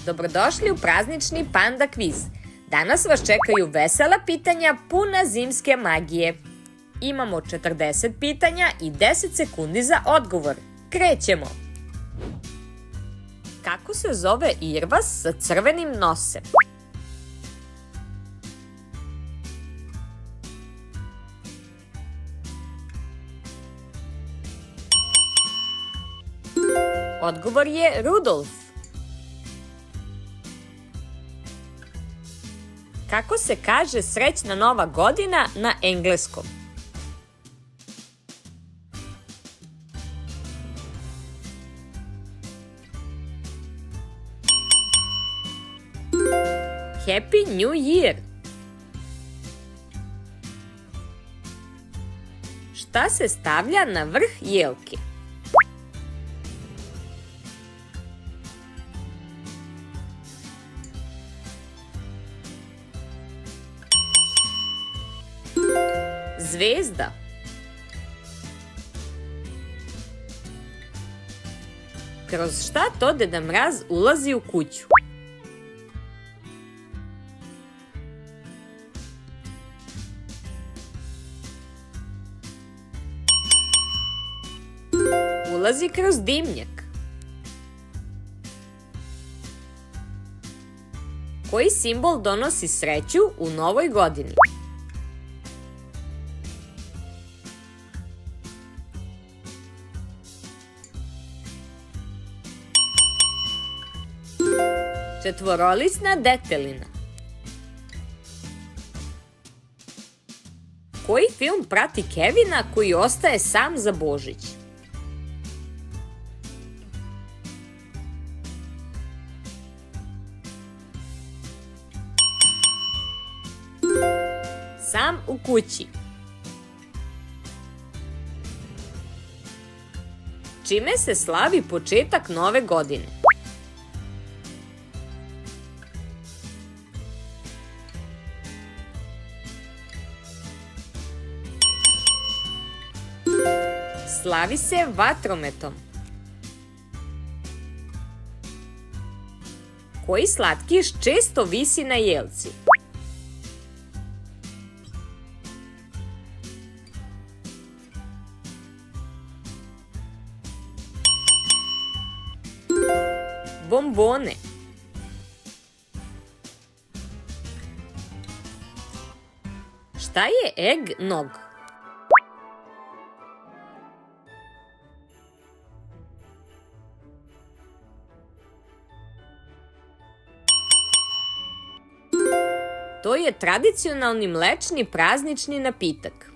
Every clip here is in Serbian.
Dobrodošli u praznični Panda kviz. Danas vas čekaju vesela pitanja puna zimske magije. Imamo 40 pitanja i 10 sekundi za odgovor. Krećemo! Kako se zove irvas sa crvenim nosem? Odgovor je Rudolf. Kako se kaže srećna nova godina na engleskom? Happy New Year! Šta se stavlja na vrh jelke? Zvezda. Kroz šta to Deda Mraz ulazi u kuću? Ulazi kroz dimnjak. Koji simbol donosi sreću u novoj godini? Četvorolisna detelina. Koji film prati Kevina koji ostaje sam za Božić? Sam u kući. Čime se slavi početak nove godine? Slavi se vatrometom. Koji slatkiš često visi na jelci? Bombone. Šta je eggnog? To je tradicionalni mlečni praznični napitak.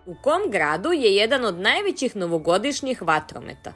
U kom gradu je jedan od najvećih novogodišnjih vatrometa?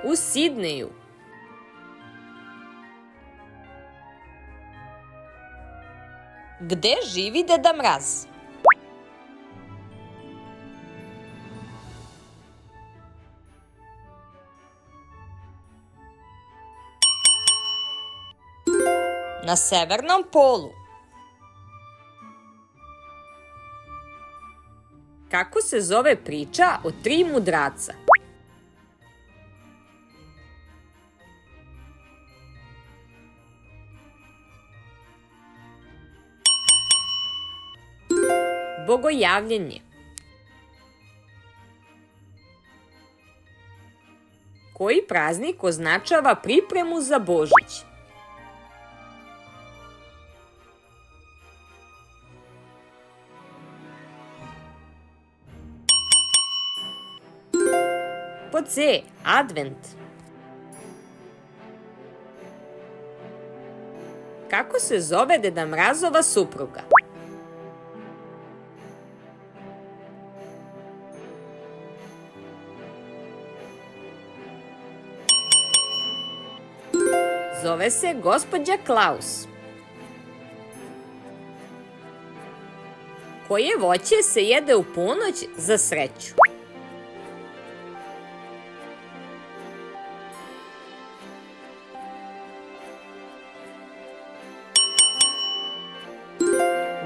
U Sidneju. Gde živi Deda Mraz? Na severnom polu. Kako se zove priča o tri mudraca? Bogojavljenje. Koji praznik označava pripremu za Božić? Pod C. Advent. Kako se zove Deda Mrazova supruga? Zove se gospođa Klaus. Koje voće se jede u ponoć za sreću?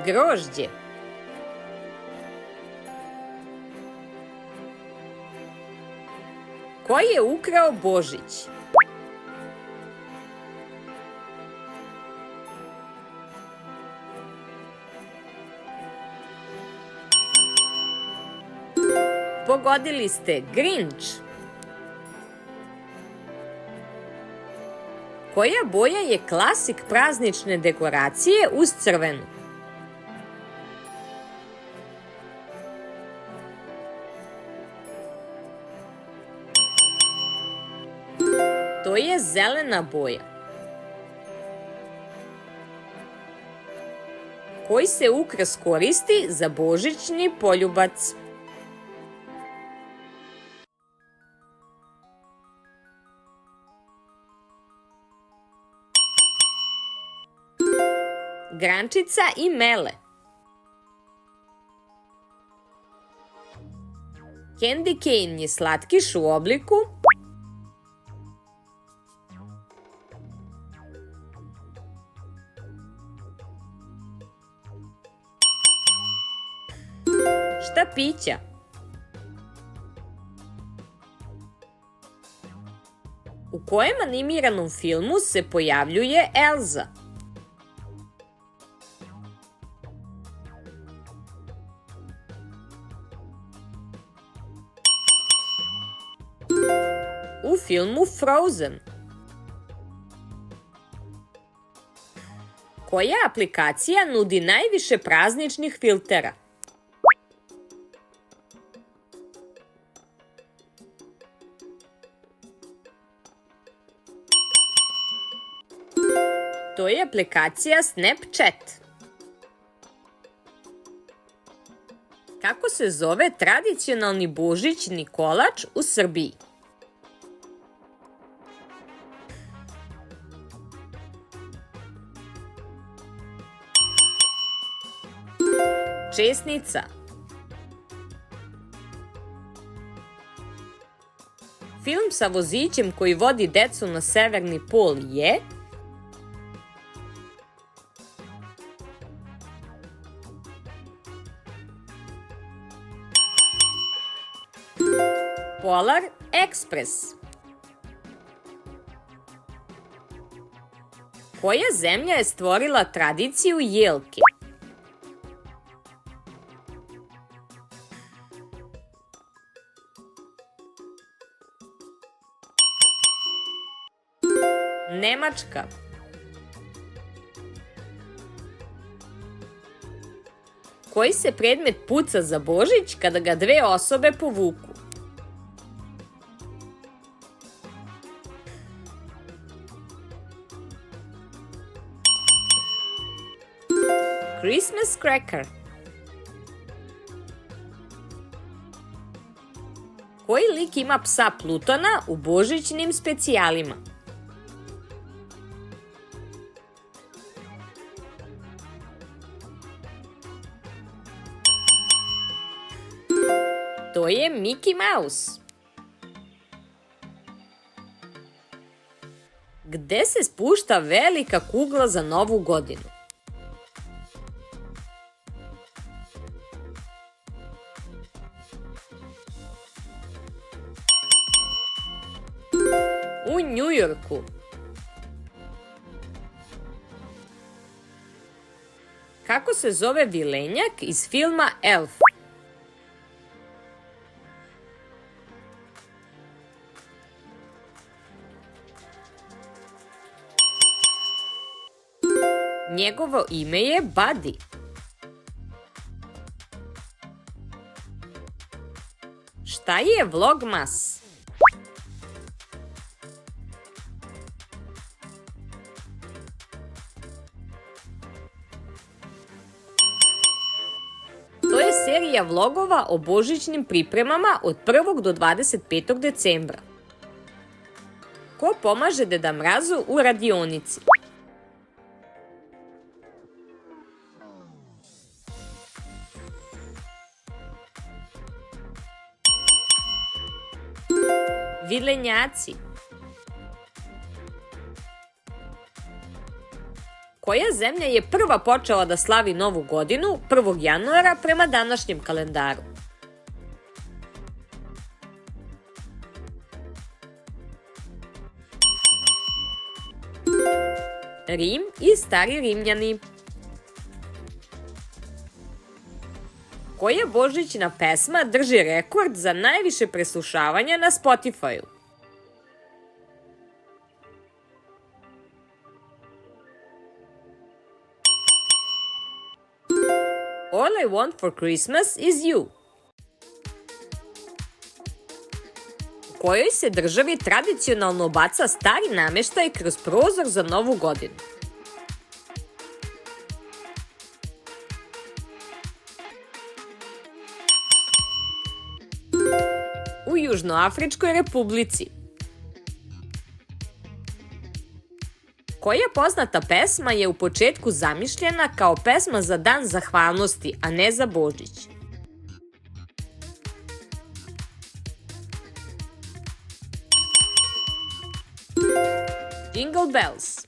Grožđe. Ko je ukrao Božić? Pogodili ste, Grinč. Koja boja je klasik praznične dekoracije uz crvenu? To je zelena boja. Koji se ukras koristi za božićni poljubac? Grančica i mele. Candy cane je slatkiš u obliku štapića. U kojem animiranom filmu se pojavljuje Elza? U filmu Frozen. Koja aplikacija nudi najviše prazničnih filtera? To je aplikacija Snapchat. Kako se zove tradicionalni božićni kolač u Srbiji? Česnica. Film sa vozićem koji vodi decu na severni pol je Polar Express. Koja zemlja je stvorila tradiciju jelke? Nemačka. Koji se predmet puca za Božić kada ga dve osobe povuku? Christmas cracker. Koji lik ima psa Plutona u božićnim specijalima? To je Mickey Mouse. Gde se spušta velika kugla za Novu godinu? U Njujorku. Kako se zove vilenjak iz filma Elf? Njegovo ime je Buddy. Šta je Vlogmas? To je serija vlogova o božićnim pripremama od 1. do 25. decembra. Ko pomaže Deda Mrazu u radionici? Vilenjaci. Koja zemlja je prva počela da slavi Novu godinu 1. januara prema današnjem kalendaru? Rim i stari Rimljani. Koja božićna pesma drži rekord za najviše preslušavanja na Spotify-u? All I Want for Christmas is You. U kojoj se državi tradicionalno baca stari nameštaj kroz prozor za Novu godinu? U Južnoafričkoj Republici. Koja poznata pesma je u početku zamišljena kao pesma za Dan zahvalnosti, a ne za Božić? Jingle Bells.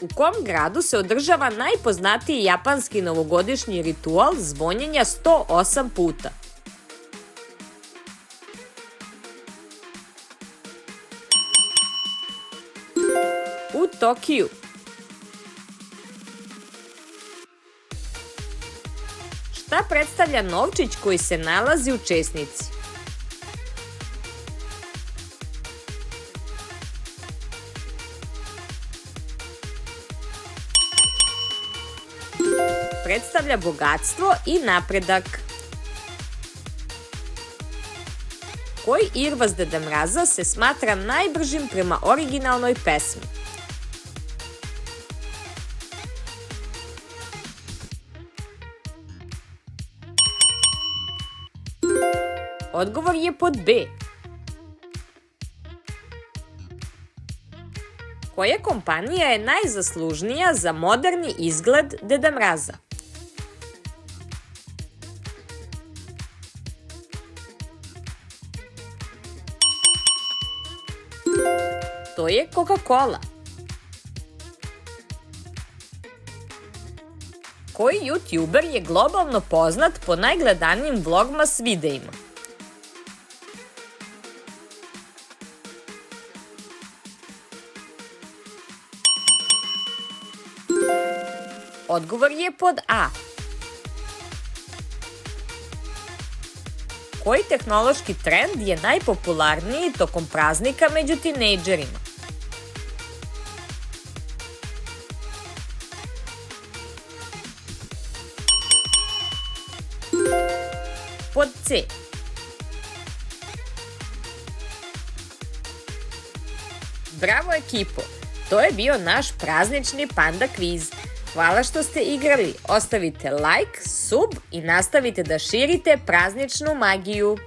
U kom gradu se održava najpoznatiji japanski novogodišnji ritual zvonjenja 108 puta? U Tokiju. Šta predstavlja novčić koji se nalazi u česnici? Predstavlja bogatstvo i napredak. Koji irvas Deda Mraza se smatra najbržim prema originalnoj pesmi? Odgovor je pod B. Koja kompanija je najzaslužnija za moderni izgled Deda Mraza? To je Coca-Cola. Koji YouTuber je globalno poznat po najgledanijim vlogmas videima? Odgovor je pod A. Koji tehnološki trend je najpopularniji tokom praznika među tinejdžerima? Pod C. Bravo ekipo! To je bio naš praznični Panda kviz. Hvala što ste igrali. Ostavite like, sub i nastavite da širite prazničnu magiju.